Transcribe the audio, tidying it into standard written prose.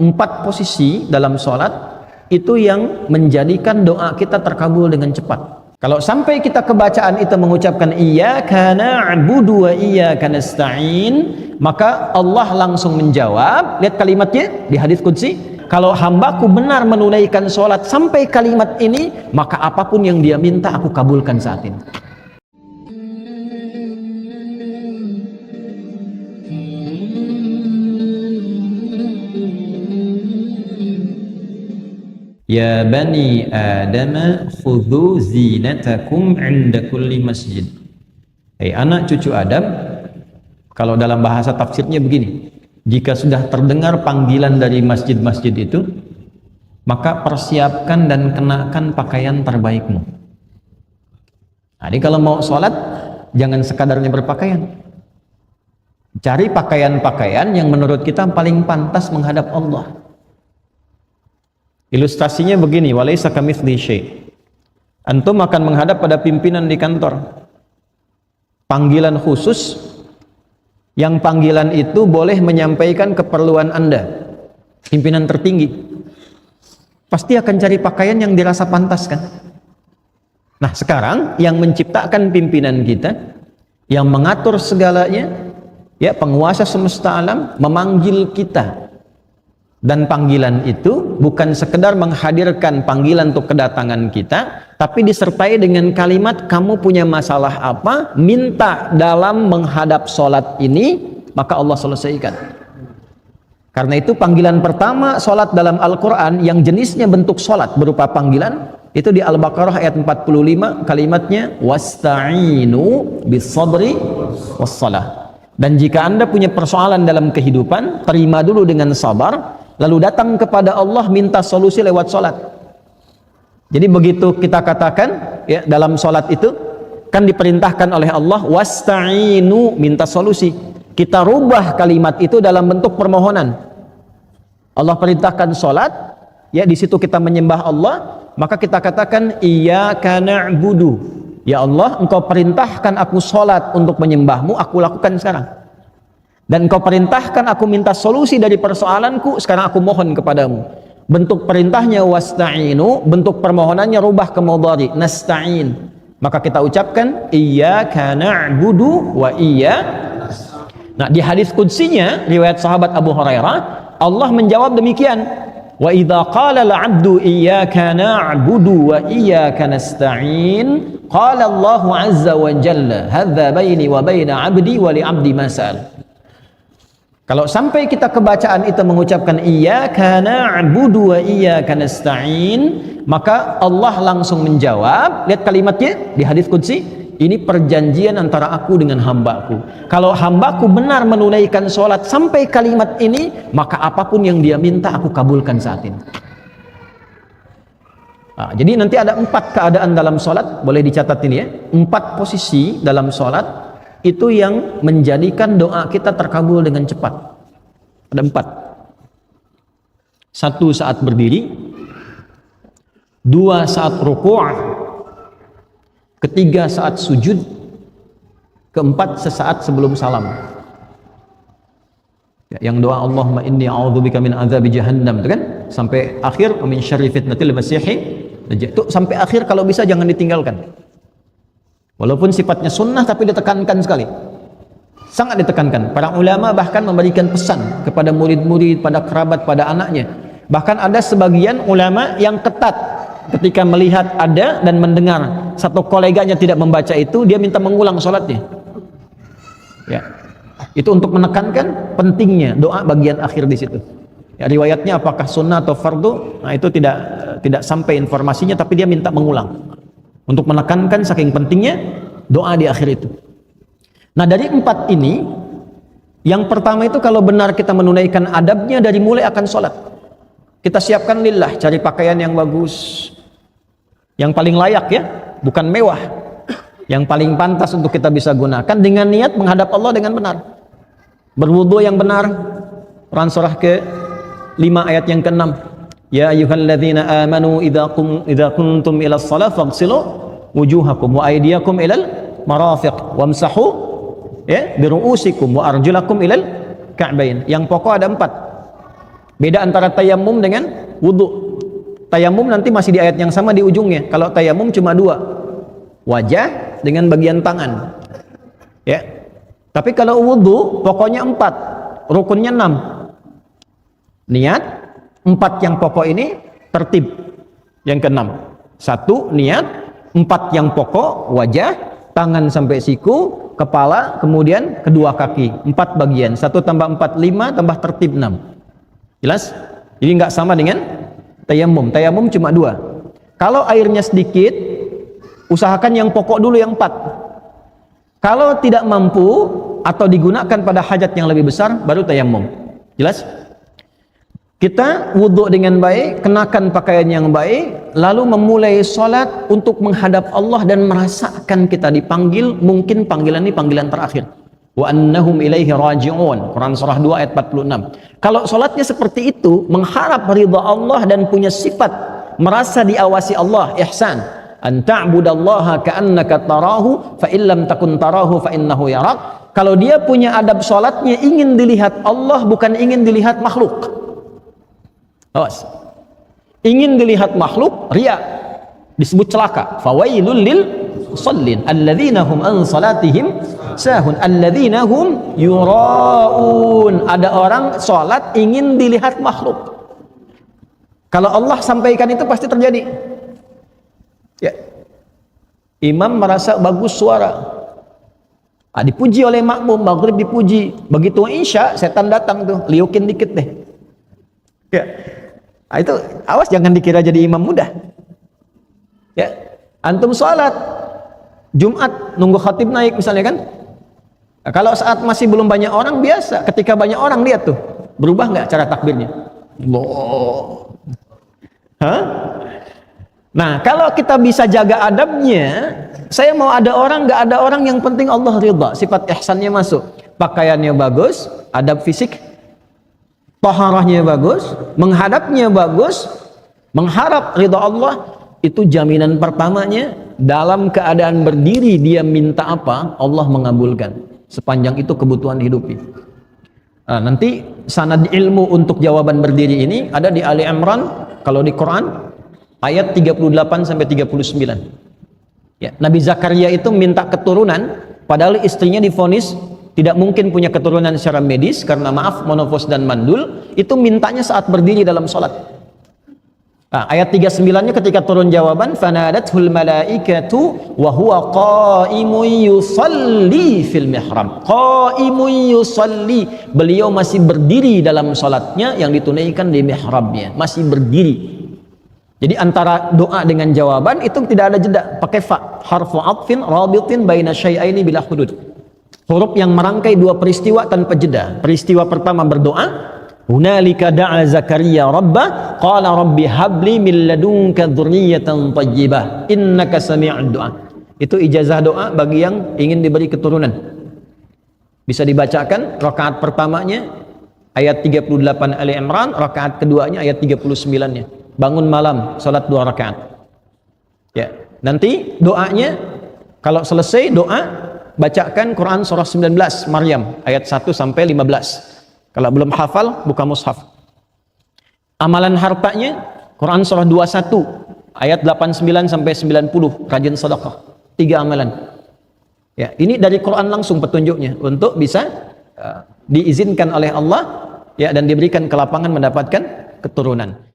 4 posisi dalam sholat itu yang menjadikan doa kita terkabul dengan cepat. Kalau sampai kita kebacaan itu mengucapkan iyyaka na'budu wa iyyaka nasta'in, maka Allah langsung menjawab. Lihat kalimatnya di hadis qudsi, kalau hambaku benar menunaikan sholat sampai kalimat ini, maka apapun yang dia minta aku kabulkan saat ini. Ya bani Adam khudhu zinatakum 'inda kulli masjid. Hai anak cucu Adam, kalau dalam bahasa tafsirnya begini, jika sudah terdengar panggilan dari masjid-masjid itu, maka persiapkan dan kenakan pakaian terbaikmu. Jadi kalau mau sholat, jangan sekadarnya berpakaian. Cari pakaian-pakaian yang menurut kita paling pantas menghadap Allah. Ilustrasinya begini, walaysa kamitslihi syai'. Antum akan menghadap pada pimpinan di kantor. Panggilan khusus, yang panggilan itu boleh menyampaikan keperluan Anda. Pimpinan tertinggi. Pasti akan cari pakaian yang dirasa pantas kan? Nah, sekarang yang menciptakan pimpinan kita, yang mengatur segalanya, ya penguasa semesta alam memanggil kita. Dan panggilan itu bukan sekedar menghadirkan panggilan untuk kedatangan kita, tapi disertai dengan kalimat kamu punya masalah apa, minta dalam menghadap sholat ini, maka Allah selesaikan. Karena itu panggilan pertama sholat dalam Al-Quran yang jenisnya bentuk sholat berupa panggilan, itu di Al-Baqarah ayat 45, kalimatnya wasta'inu bis-sabri was-salah. Dan jika Anda punya persoalan dalam kehidupan, terima dulu dengan sabar, lalu datang kepada Allah minta solusi lewat sholat. Jadi begitu kita katakan ya, dalam sholat itu kan diperintahkan oleh Allah wasta'inu, minta solusi. Kita rubah kalimat itu dalam bentuk permohonan. Allah perintahkan sholat, ya di situ kita menyembah Allah, maka kita katakan iyyaka na'budu. Ya Allah, engkau perintahkan aku sholat untuk menyembahmu, aku lakukan sekarang. Dan kau perintahkan aku minta solusi dari persoalanku, sekarang aku mohon kepadamu. Bentuk perintahnya wasta'inu, bentuk permohonannya rubah ke mudhari, nasta'in. Maka kita ucapkan iyyaka na'budu wa Nah, di hadis qudsinya riwayat sahabat Abu Hurairah, Allah menjawab demikian. Wa idza qala al-'abdu iyyaka na'budu wa iyyaka nasta'in, qala Allahu 'azza wa jalla, hadza baini wa baina 'abdi wa li 'abdi ma sa'al. Kalau sampai kita kebacaan itu mengucapkan iyyaka na'budu wa iyyaka nasta'in, maka Allah langsung menjawab. Lihat kalimatnya di hadis qudsi, ini perjanjian antara aku dengan hambaku. Kalau hambaku benar menunaikan sholat sampai kalimat ini, maka apapun yang dia minta aku kabulkan saat ini. Nah, jadi nanti ada 4 keadaan dalam sholat, boleh dicatat ini ya, 4 posisi dalam sholat itu yang menjadikan doa kita terkabul dengan cepat. Ada 4. 1 saat berdiri, 2 saat ruku', 3 saat sujud, 4 sesaat sebelum salam. Yang doa Allahumma inni a'udzubika min adzabi jahannam, itu kan sampai akhir, min syarri fitnatil masiihid dajjal. Itu sampai akhir kalau bisa jangan ditinggalkan. Walaupun sifatnya sunnah tapi ditekankan sekali, sangat ditekankan. Para ulama bahkan memberikan pesan kepada murid-murid, pada kerabat, pada anaknya. Bahkan ada sebagian ulama yang ketat ketika melihat ada dan mendengar satu koleganya tidak membaca itu, dia minta mengulang sholatnya. Ya, itu untuk menekankan pentingnya doa bagian akhir di situ. Ya, riwayatnya apakah sunnah atau fardu, nah itu tidak sampai informasinya, tapi dia minta mengulang. Untuk menekankan saking pentingnya doa di akhir itu. Nah, dari 4 ini, yang pertama itu kalau benar kita menunaikan adabnya dari mulai akan sholat, kita siapkan lillah, cari pakaian yang bagus, yang paling layak ya, bukan mewah, yang paling pantas untuk kita bisa gunakan dengan niat menghadap Allah dengan benar. Berwudu yang benar, Quran surah ke-5 ayat yang ke-6. Ya ayyuhalladzina amanu idza kuntum ila shalah faghsilu wujuhakum wa aydiyakum ilal marafiq wamsahu bi ru'usikum wa arjulakum ilal ka'bain. Yang pokok ada 4. Beda antara tayamum dengan wudu. Tayamum nanti masih di ayat yang sama di ujungnya. Kalau tayamum cuma dua, wajah dengan bagian tangan. Ya. Tapi kalau wudu pokoknya 4, rukunnya 6. Niat, 4 yang pokok ini tertib. Yang ke-6. 1 niat, 4 yang pokok, wajah, tangan sampai siku, kepala, kemudian kedua kaki. 4 bagian. 1 tambah 4, 5, tambah tertib 6. Jelas? Jadi nggak sama dengan tayamum. Tayamum cuma 2. Kalau airnya sedikit, usahakan yang pokok dulu yang 4. Kalau tidak mampu atau digunakan pada hajat yang lebih besar, baru tayamum. Jelas? Kita wudhu dengan baik, kenakan pakaian yang baik, lalu memulai sholat untuk menghadap Allah dan merasakan kita dipanggil, mungkin panggilan ini panggilan terakhir. Wa annahum ilaihi raji'un. Quran surah 2 ayat 46. Kalau sholatnya seperti itu, mengharap ridha Allah dan punya sifat merasa diawasi Allah, ihsan. An ta'budallaha ka'annaka tarahu fa illam takun tarahu fa innahu yarak. Kalau dia punya adab sholatnya ingin dilihat Allah, bukan ingin dilihat makhluk. Awas. Ingin dilihat makhluk, riya, disebut celaka. Fawailul lil musallin alladzina hum an salatihim sahun alladzina hum yuraun. Ada orang salat ingin dilihat makhluk. Kalau Allah sampaikan itu pasti terjadi. Ya. Imam merasa bagus suara. Dipuji oleh makmum, maghrib dipuji. Begitu isya, setan datang tuh, liukin dikit deh. Ya. Itu awas jangan dikira jadi imam mudah. Ya, antum sholat Jumat nunggu khatib naik misalnya kan. Nah, kalau saat masih belum banyak orang biasa, ketika banyak orang lihat tuh berubah nggak cara takbirnya? Loh, hah? Nah kalau kita bisa jaga adabnya, saya mau ada orang nggak ada orang yang penting Allah ridha, sifat ihsannya masuk, pakaiannya bagus, adab fisik. Taharahnya bagus, menghadapnya bagus, mengharap ridha Allah, itu jaminan pertamanya. Dalam keadaan berdiri dia minta apa, Allah mengabulkan. Sepanjang itu kebutuhan hidupi. Nah, nanti sanad ilmu untuk jawaban berdiri ini ada di Ali Imran, kalau di Quran ayat 38 sampai 39. Ya, Nabi Zakaria itu minta keturunan, padahal istrinya divonis tidak mungkin punya keturunan secara medis karena maaf monofos dan mandul, itu mintanya saat berdiri dalam sholat. Nah, ayat 39-nya ketika turun jawaban, fanadathul malaikatu wa huwa qaimun yusalli fil mihrab. Qaimun yusalli, beliau masih berdiri dalam sholatnya yang ditunaikan di mihrabnya, masih berdiri. Jadi antara doa dengan jawaban itu tidak ada jeda, pakai fa, harfu atfin rabitin baina syai'aini bila hudud. Huruf yang merangkai dua peristiwa tanpa jeda. Peristiwa pertama berdoa, hunalika da'a Zakaria rabbah qala rabbi habli min ladunka dzurriyyatan thayyibah innaka sami'ud du'a. Itu ijazah doa bagi yang ingin diberi keturunan. Bisa dibacakan rakaat pertamanya ayat 38 Ali Imran, rakaat keduanya ayat 39-nya. Bangun malam salat 2 rakaat. Ya, nanti doanya kalau selesai doa bacakan Quran surah 19 Maryam ayat 1 sampai 15. Kalau belum hafal buka mushaf. Amalan hartanya Quran surah 21 ayat 89 sampai 90, rajin sedekah. 3 amalan. Ya, ini dari Quran langsung petunjuknya untuk bisa diizinkan oleh Allah ya dan diberikan kelapangan mendapatkan keturunan.